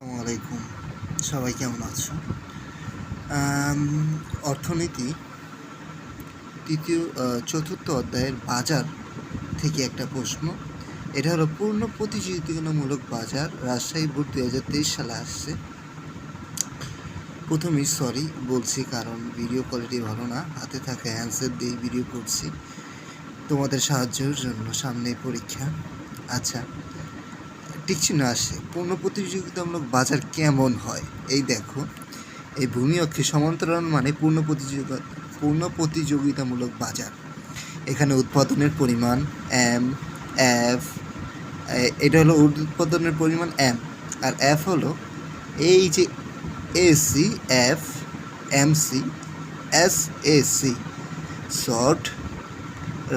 আসসালামু আলাইকুম, সবাই কেমন আছো? অর্থনীতি চতুর্থ অধ্যায়ের বাজার থেকে একটা প্রশ্ন। এটা হলো পূর্ণ প্রতিযোগিতামূলক বাজার, রাজশাহী বোর্ড 2023 সালে আসছে। প্রথমেই সরি বলছি, কারণ ভিডিও কোয়ালিটি ভালো না, হাতে থাকা অ্যান্সার দিয়ে ভিডিও করছি তোমাদের সাহায্যের জন্য। সামনে পরীক্ষা। আচ্ছা, টিকচিহ্ন আসে। পূর্ণ প্রতিযোগিতামূলক বাজার কেমন হয়? এই দেখো, এই ভূমি অক্ষে সমান্তরাল মানে পূর্ণ প্রতিযোগিতামূলক বাজার। এখানে উৎপাদনের পরিমাণ এম, এফ, এটা হলো উৎপাদনের পরিমাণ এম, আর এফ হলো এই যে AC, F, MC, S, AC, short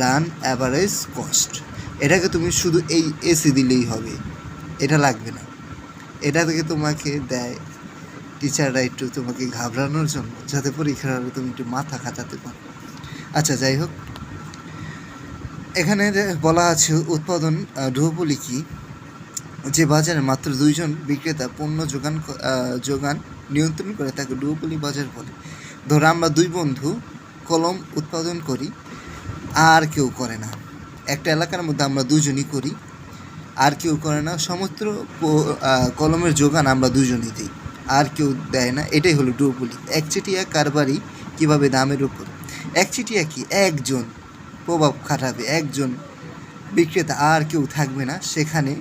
run average cost. এটাকে তুমি শুধু এই এসি দিলেই হবে, এটা লাগবে না। এটা থেকে তোমাকে দেয় টিচাররা একটু তোমাকে ঘাবড়ানোর জন্য, যাতে পরীক্ষার আগে তুমি একটু মাথা খাটাতে পারো। আচ্ছা, যাই হোক, এখানে বলা আছে উৎপাদন ডুওপলি কি? যে বাজারে মাত্র দুইজন বিক্রেতা পণ্য যোগান নিয়ন্ত্রণ করে তাকে ডুওপলি বাজার বলে। ধরো আমরা দুই বন্ধু কলম উৎপাদন করি, আর কেউ করে না। একটা এলাকার মধ্যে আমরা দুজনই করি, আর কেউ করে না। সমস্ত কলমের যোগান আমরা দুজনই দিই, আর কেউ দেয় না। এটাই হলো ডুওপলি। একচেটিয়া কারবারি কীভাবে দামের উপর? একচেটিয়া কি? একজন প্রভাব খাটাবে, একজন বিক্রেতা, আর কেউ থাকবে না সেখানে,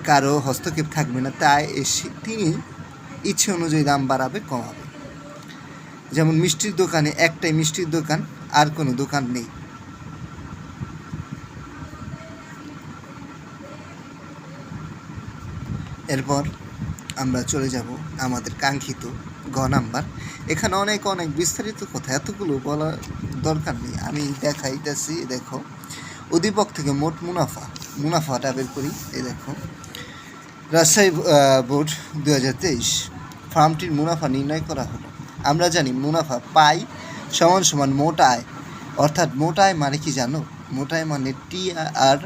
কারো হস্তক্ষেপ থাকবে না। তাই তিনি ইচ্ছে অনুযায়ী দাম বাড়াবে, কমাবে। যেমন মিষ্টির দোকানে একটাই মিষ্টির দোকান, আর কোনো দোকান নেই। এরপর আমরা চলে যাব আমাদের কাঙ্ক্ষিত গ নাম্বার। এখানে অনেক বিস্তারিত কথা, এতগুলো বলার দরকার নেই, আমি দেখাইতেছি। দেখো, উদ্দীপক থেকে মোট মুনাফাটা বের করি। এই দেখো, রাজশাহী বোর্ড 2023 ফার্মটির মুনাফা নির্ণয় করা হলো। আমরা জানি মুনাফা পাই সমান সমান মোট আয়। অর্থাৎ মোট আয় মানে কি জানো? মোট আয় মানে TR,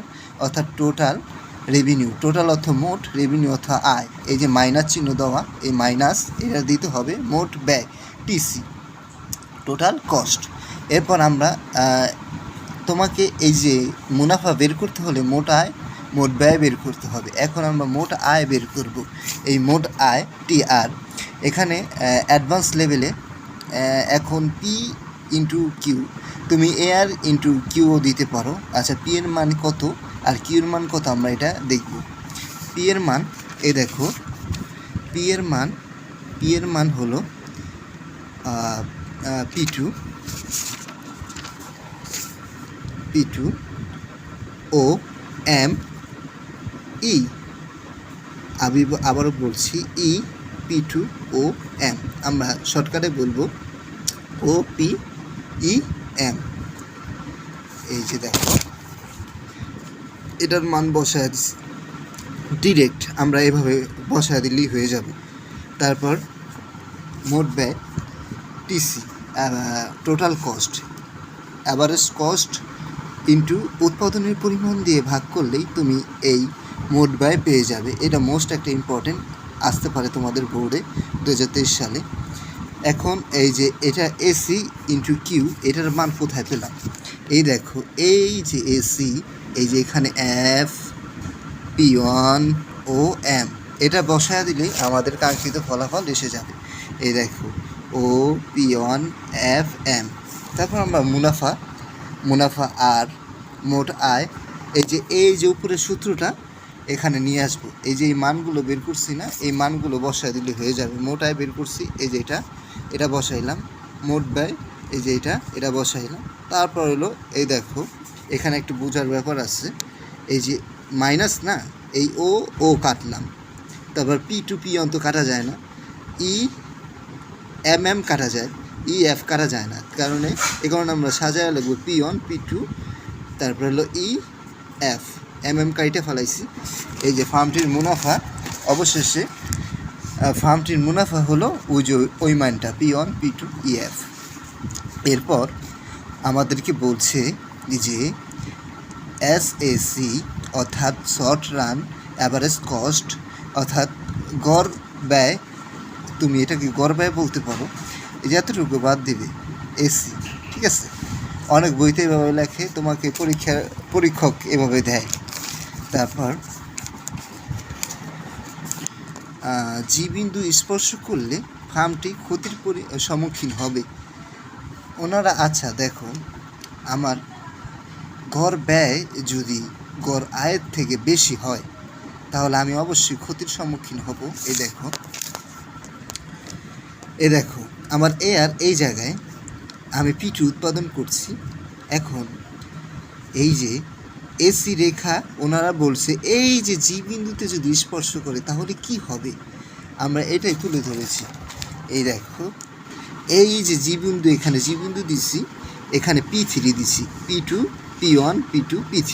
অর্থাৎ টোটাল রেভিনিউ। টোটাল অর্থ মোট, রেভিনিউ অর্থ আয়। এই যে মাইনাস চিহ্ন দেওয়া, এই মাইনাস এটা দিতে হবে মোট ব্যয়, TC, টোটাল কস্ট। এরপর আমরা তোমাকে এই যে মুনাফা বের করতে হলে মোট আয়, মোট ব্যয় বের করতে হবে। এখন আমরা মোট আয় বের করব। এই মোট আয় TR, এখানে অ্যাডভান্স লেভেলে এখন P ইন্টু কিউ, তুমি AR ইন্টু কিউও দিতে পারো। আচ্ছা, P এর মান কত আর কিউর মান কত আমরা এটা দেখব। P এর মান, এই দেখো, P এর মান হলো P2 ও M E, আবারও বলছি, E, P2 ও M। আমরা শর্টকাটে বলবো OPEM। এই যে দেখো, এটার মান বসায় দিচ্ছি ডিরেক্ট, আমরা এভাবে বসায় দিলেই হয়ে যাবে। তারপর মোট ব্যয় TC, total cost, average cost into উৎপাদনের পরিমাণ দিয়ে ভাগ করলেই তুমি এই মোট ব্যয় পেয়ে যাবে। এটা মোস্ট একটা ইম্পর্টেন্ট, আসতে পারে তোমাদের বোর্ডে 2023 সালে। এখন এই যে এটা AC ইন্টু কিউ, এটার মান কোথায় পেলাম? এই দেখো, এই যে AC, এই যে এখানে F, P1 ও M, এটা বসায় দিলেই আমাদের কাঙ্ক্ষিত ফলাফল এসে যাবে। এই দেখো, OP1FM। তারপর আমরা মুনাফা আর মোট আয়, এই যে উপরের সূত্রটা এখানে নিয়ে আসবো। এই যে এই মানগুলো বের করছি না, এই মানগুলো বসায় দিলে হয়ে যাবে। মোট আয় বের করছি, এই যে এটা বসাইলাম। মোট ব্যয়, এই যে এটা বসাইলাম। তারপর হলো, এই দেখো, এখানে একটু বোঝার ব্যাপার আছে। এই যে মাইনাস না, এই ও কাটলাম। তারপর P2P অন্ত কাটা যায় না, MM কাটা যায়, EF কাটা যায় না, এই কারণে আমরা সাজায় লিখবো P1, P2, তারপর হলো EF, MM কাইটে ফেলাইছি। এই যে ফার্মটির মুনাফা, অবশেষে ফার্মটির মুনাফা হলো ওই মানটা P1, P2, EF। এরপর আমাদেরকে বলছে যে SAC, অর্থাৎ শর্ট রান অ্যাভারেজ কস্ট, অর্থাৎ গড় ব্যয়, তুমি এটাকে গড় ব্যয় বলতে পারো। এই যে এতটুকু বাদ দিবে এসি, ঠিক আছে? অনেক বইতে এভাবে লেখে, তোমাকে পরীক্ষক এভাবে দেয়। তারপর জি বিন্দু স্পর্শ করলে ফার্মটি ক্ষতির সম্মুখীন হবে। ওনারা আচ্ছা দেখো, আমার গড় ব্যয় যদি গড় আয়ের থেকে বেশি হয় তাহলে আমি অবশ্যই ক্ষতির সম্মুখীন হব। এ দেখো আমার এই জায়গায় আমি P2 উৎপাদন করছি। এখন এই যে এসি রেখা ওনারা বলছে এই যে জি বিন্দুতে যদি স্পর্শ করে তাহলে কি হবে, আমরা এটাই তুলে ধরেছি। এই দেখো এই যে জি বিন্দু, এখানে জি বিন্দু দিছি, এখানে P3 দিছি, P2 P1 P2 P3,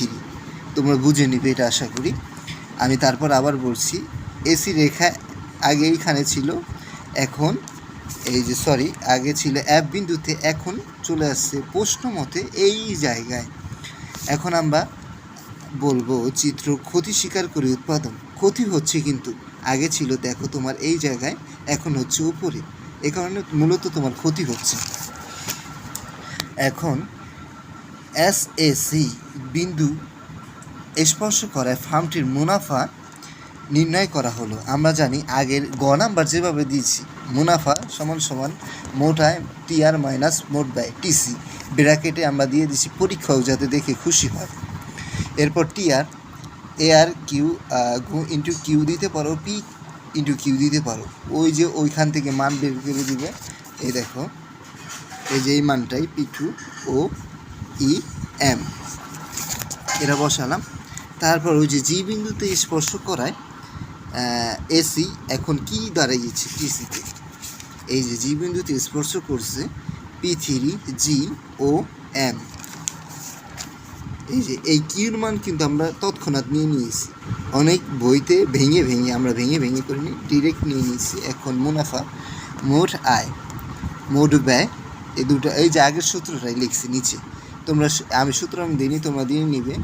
তোমরা বুঝে নিবে এটা আশা করি। আমি তারপর আবার বলছি, এসি রেখা আগে এইখানে ছিল, এখন এই যে আগে ছিল F বিন্দুতে, এখন চলে আসছে প্রশ্ন মতে এই জায়গায়। এখন আমরা বলবো চিত্র ক্ষতি স্বীকার করে উৎপাদন। ক্ষতি হচ্ছে কিন্তু আগে ছিল দেখো তোমার এই জায়গায়, এখন হচ্ছে উপরে, এ কারণে মূলত তোমার ক্ষতি হচ্ছে। এখন SAC বিন্দু স্পর্শ করায় ফার্মটির মুনাফা নির্ণয় করা হলো। আমরা জানি আগের গ নাম্বার যেভাবে দিয়েছি, মুনাফা সমান সমান মোট আয় TR মাইনাস মোট ব্যয় TC, ব্র্যাকেটে আমরা দিয়ে দিচ্ছি পরীক্ষক যাতে দেখে খুশি হয়। এরপর TR AR Q into Q দিতে পারো, P ইন্টু কিউ দিতে পারো, ওই যে ওইখান থেকে মান বের করে দিবে। এই দেখো এই যে এই মানটাই P2 ও EM এরা বসালাম। তারপর ওই যে জি বিন্দুতে স্পর্শ করায় এসি এখন কি দাঁড়িয়েছে টিসিতে, এই যে জি বিন্দুতে স্পর্শ করছে P3 G ও M, এই যে এই কিউর মান কিন্তু আমরা তৎক্ষণাৎ নিয়ে নিয়েছি। অনেক বইতে আমরা ভেঙে করিনি, ডিরেক্ট নিয়ে নিয়েছি। এখন মুনাফা, মোট আয়, মোট ব্যয়, এই দুটো, এই যে আগের সূত্রটাই লিখছি নিচে, আমি সূত্র আমি দিইনি, তোমরা দিয়ে নিবে।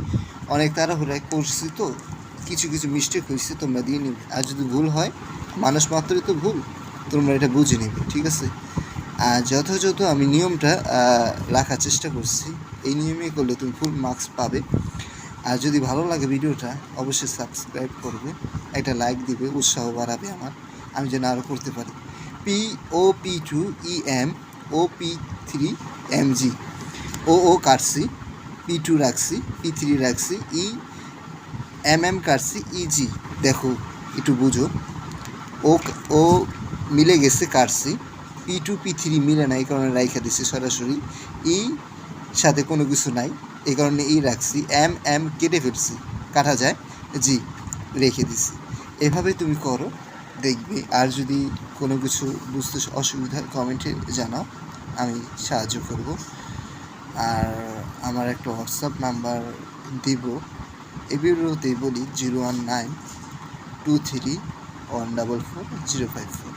অনেক তাড়াহুড়া করছি তো কিছু মিস্টেক হয়েছে, তোমরা দিয়ে নিবে। আর যদি ভুল হয়, মানুষ মাত্রই তো ভুল, তোমরা এটা বুঝে নেবে, ঠিক আছে? আর যথাযথ আমি নিয়মটা রাখার চেষ্টা করছি, এই নিয়মে করলে তুমি ফুল মার্কস পাবে। আর যদি ভালো লাগে ভিডিওটা অবশ্যই সাবস্ক্রাইব করবে, একটা লাইক দিবে, উৎসাহ বাড়াবে আমি যেন আরও করতে পারি। P2 EM ও P3 MG, ও কাটছি, P2 রাখছি, P3 রাখছি, MM কাটছি, EG দেখো একটু বুঝো, ও মিলে গেছে কাটছি, P2 P3 মিলে না, এই কারণে রাইখা দিছি সরাসরি, সাথে কোনো কিছু নাই এই কারণে রাখছি, MM কেটে ফেলছি, কাটা যায়, জি রেখে দিছি। এভাবে তুমি করো, দেখবে। আর যদি কোনো কিছু বুঝতে অসুবিধা হয় কমেন্টে জানাও, আমি সাহায্য করব। আর আমার একটা হোয়াটসঅ্যাপ নাম্বার দিব, এই ভিডিওতেই বলি, 01923144054।